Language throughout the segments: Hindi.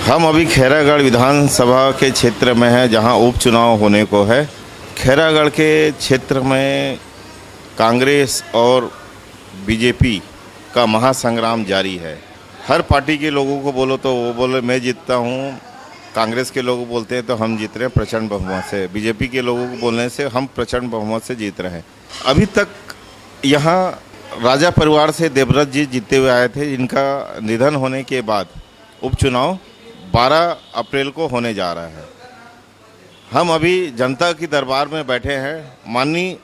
हम अभी खैरागढ़ विधानसभा के क्षेत्र में हैं जहां उपचुनाव होने को है। खैरागढ़ के क्षेत्र में कांग्रेस और बीजेपी का महासंग्राम जारी है। हर पार्टी के लोगों को बोलो तो वो बोले मैं जीतता हूँ, कांग्रेस के लोग बोलते हैं तो हम जीत रहे हैं प्रचंड बहुमत से, बीजेपी के लोगों को बोलने से हम प्रचंड बहुमत से जीत रहे हैं। अभी तक यहाँ राजा परिवार से देवव्रत जी जीतते हुए आए थे, जिनका निधन होने के बाद उपचुनाव 12 अप्रैल को होने जा रहा है। हम अभी जनता की दरबार में बैठे हैं माननीय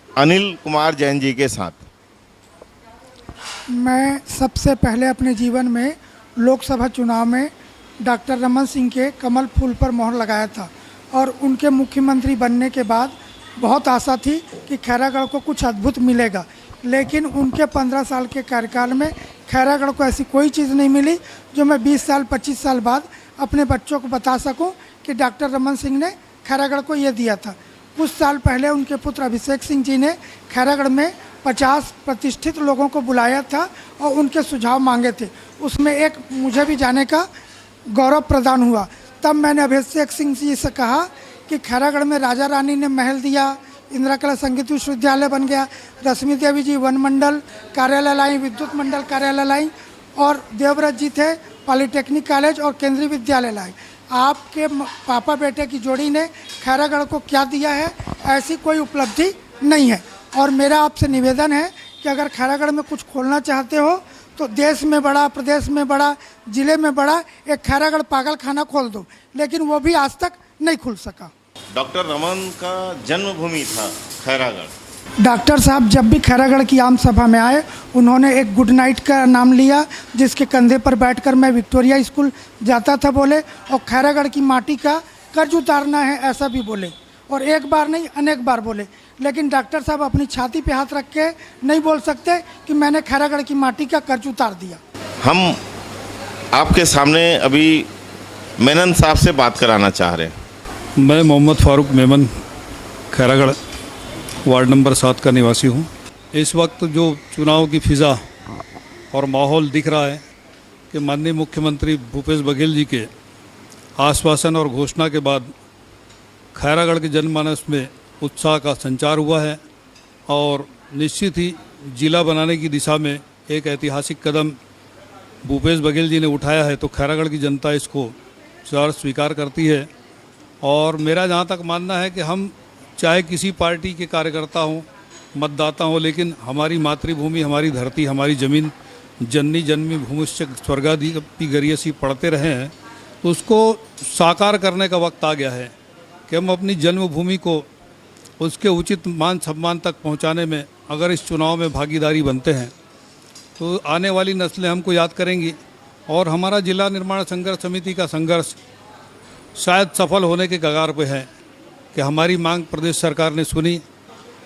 अनिल कुमार जैन जी के साथ। मैं सबसे पहले अपने जीवन में लोकसभा चुनाव में डॉक्टर रमन सिंह के कमल फूल पर मोहर लगाया था और उनके मुख्यमंत्री बनने के बाद बहुत आशा थी कि खैरागढ़ को कुछ अद्भुत मिलेगा, लेकिन उनके 15 साल के कार्यकाल में खैरागढ़ को ऐसी कोई चीज़ नहीं मिली जो मैं 20 साल 25 साल बाद अपने बच्चों को बता सकूं कि डॉक्टर रमन सिंह ने खैरागढ़ को ये दिया था। कुछ साल पहले उनके पुत्र अभिषेक सिंह जी ने खैरागढ़ में 50 प्रतिष्ठित लोगों को बुलाया था और उनके सुझाव मांगे थे। उसमें एक मुझे भी जाने का गौरव प्रदान हुआ। तब मैंने अभिषेक सिंह जी से कहा कि खैरागढ़ में राजा रानी ने महल दिया, इंदिरा कला संगीत विश्वविद्यालय बन गया, रश्मि देवी जी वन मंडल कार्यालय लाई, विद्युत मंडल कार्यालय लाई, और देवव्रत जी थे पॉलिटेक्निक कॉलेज और केंद्रीय विद्यालय लाई। आपके पापा बेटे की जोड़ी ने खैरागढ़ को क्या दिया है, ऐसी कोई उपलब्धि नहीं है। और मेरा आपसे निवेदन है कि अगर खैरागढ़ में कुछ खोलना चाहते हो तो देश में बड़ा, प्रदेश में बड़ा, ज़िले में बड़ा एक खैरागढ़ पागल खाना खोल दो, लेकिन वो भी आज तक नहीं खुल सका। डॉक्टर रमन का जन्मभूमि था खैरागढ़। डॉक्टर साहब जब भी खैरागढ़ की आम सभा में आए उन्होंने एक गुड नाइट का नाम लिया, जिसके कंधे पर बैठकर मैं विक्टोरिया स्कूल जाता था बोले, और खैरागढ़ की माटी का कर्ज उतारना है ऐसा भी बोले, और एक बार नहीं अनेक बार बोले। लेकिन डॉक्टर साहब अपनी छाती पे हाथ रख के नहीं बोल सकते कि मैंने खैरागढ़ की माटी का कर्ज उतार दिया। हम आपके सामने अभी मेनन साहब से बात कराना चाह रहे हैं। मैं मोहम्मद फारूक मेमन खैरागढ़ वार्ड नंबर 7 का निवासी हूँ। इस वक्त जो चुनाव की फिज़ा और माहौल दिख रहा है कि माननीय मुख्यमंत्री भूपेश बघेल जी के आश्वासन और घोषणा के बाद खैरागढ़ के जनमानस में उत्साह का संचार हुआ है और निश्चित ही जिला बनाने की दिशा में एक ऐतिहासिक कदम भूपेश बघेल जी ने उठाया है, तो खैरागढ़ की जनता इसको स्वीकार करती है। और मेरा जहाँ तक मानना है कि हम चाहे किसी पार्टी के कार्यकर्ता हों, मतदाता हों, लेकिन हमारी मातृभूमि, हमारी धरती, हमारी ज़मीन जननी जन्मी भूमिश्च स्वर्गाधिपि गरीयसी पढ़ते रहे हैं, तो उसको साकार करने का वक्त आ गया है कि हम अपनी जन्मभूमि को उसके उचित मान सम्मान तक पहुँचाने में अगर इस चुनाव में भागीदारी बनते हैं तो आने वाली नस्लें हमको याद करेंगी। और हमारा जिला निर्माण संघर्ष समिति का संघर्ष शायद सफल होने के कगार पे है कि हमारी मांग प्रदेश सरकार ने सुनी,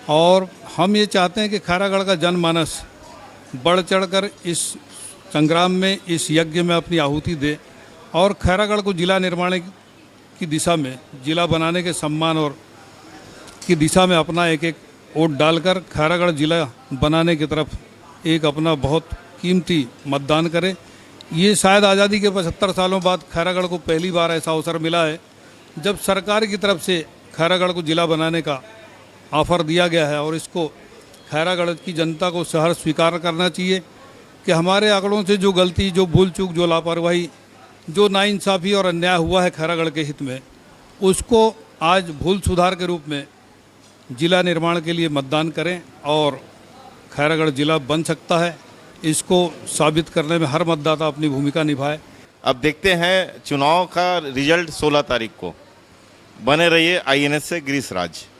और हम ये चाहते हैं कि खैरागढ़ का जनमानस बढ़ चढ़कर इस संग्राम में, इस यज्ञ में अपनी आहुति दे और खैरागढ़ को जिला निर्माण की दिशा में, जिला बनाने के सम्मान और की दिशा में अपना एक एक वोट डालकर खैरागढ़ जिला बनाने की तरफ एक अपना बहुत कीमती मतदान करे। ये शायद आज़ादी के 75 सालों बाद खैरागढ़ को पहली बार ऐसा अवसर मिला है जब सरकार की तरफ से खैरागढ़ को जिला बनाने का ऑफ़र दिया गया है, और इसको खैरागढ़ की जनता को सहर्ष स्वीकार करना चाहिए कि हमारे आंकड़ों से जो गलती, जो भूल चूक, जो लापरवाही, जो नाइंसाफ़ी और अन्याय हुआ है खैरागढ़ के हित में, उसको आज भूल सुधार के रूप में जिला निर्माण के लिए मतदान करें और खैरागढ़ जिला बन सकता है। इसको साबित करने में हर मतदाता अपनी भूमिका निभाए। अब देखते हैं चुनाव का रिजल्ट 16 तारीख को। बने रहिए INS से गिरीश राज।